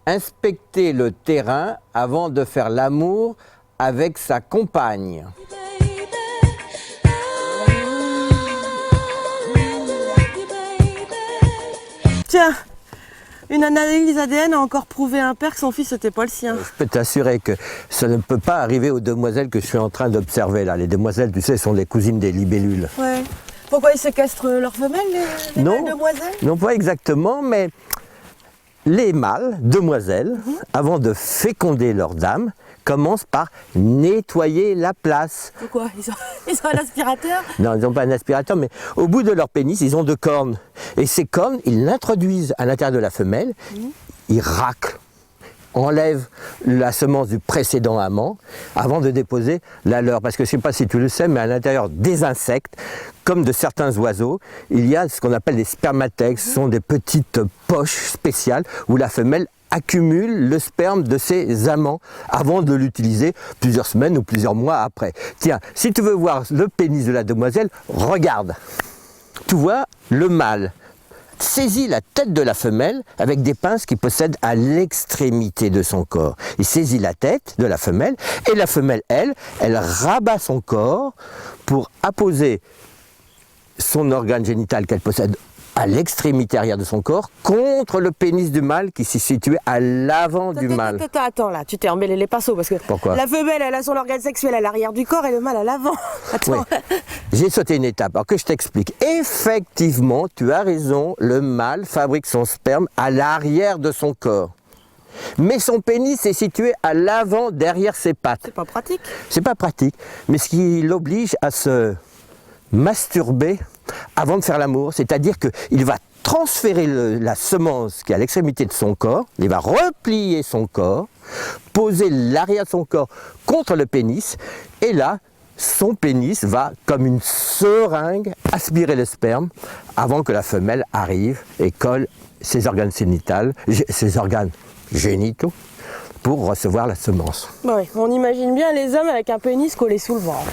inspecter le terrain avant de faire l'amour avec sa compagne. Tiens, une analyse ADN a encore prouvé un père que son fils n'était pas le sien. Je peux t'assurer que ça ne peut pas arriver aux demoiselles que je suis en train d'observer là. Les demoiselles, tu sais, sont les cousines des libellules. Ouais. Pourquoi ils séquestrent leurs femelles, les Non, belles demoiselles? non pas exactement, mais les mâles, demoiselles, avant de féconder leurs dames, commencent par nettoyer la place. Pourquoi ils ont un aspirateur? Non, ils n'ont pas un aspirateur, mais au bout de leur pénis, ils ont 2 cornes. Et ces cornes, ils l'introduisent à l'intérieur de la femelle, ils raclent, enlèvent la semence du précédent amant avant de déposer la leur. Parce que je ne sais pas si tu le sais, mais à l'intérieur des insectes, comme de certains oiseaux, il y a ce qu'on appelle des spermatèques. Ce sont des petites poches spéciales où la femelle accumule le sperme de ses amants avant de l'utiliser plusieurs semaines ou plusieurs mois après. Tiens, si tu veux voir le pénis de la demoiselle, regarde. Tu vois, le mâle saisit la tête de la femelle avec des pinces qu'il possède à l'extrémité de son corps. Il saisit la tête de la femelle et la femelle, elle rabat son corps pour apposer son organe génital qu'elle possède à l'extrémité arrière de son corps contre le pénis du mâle qui s'est situé à l'avant du mâle. Attends là, tu t'es emmêlé les pinceaux parce que Pourquoi la femelle elle a son organe sexuel à l'arrière du corps et le mâle à l'avant. Attends. Oui. J'ai sauté une étape, alors que je t'explique. Effectivement, tu as raison, le mâle fabrique son sperme à l'arrière de son corps. Mais son pénis est situé à l'avant, derrière ses pattes. C'est pas pratique. C'est pas pratique, mais ce qui l'oblige à se masturber avant de faire l'amour, c'est-à-dire qu'il va transférer la semence qui est à l'extrémité de son corps, il va replier son corps, poser l'arrière de son corps contre le pénis, et là, son pénis va, comme une seringue, aspirer le sperme avant que la femelle arrive et colle ses organes génitaux pour recevoir la semence. Bah oui, on imagine bien les hommes avec un pénis collé sous le ventre.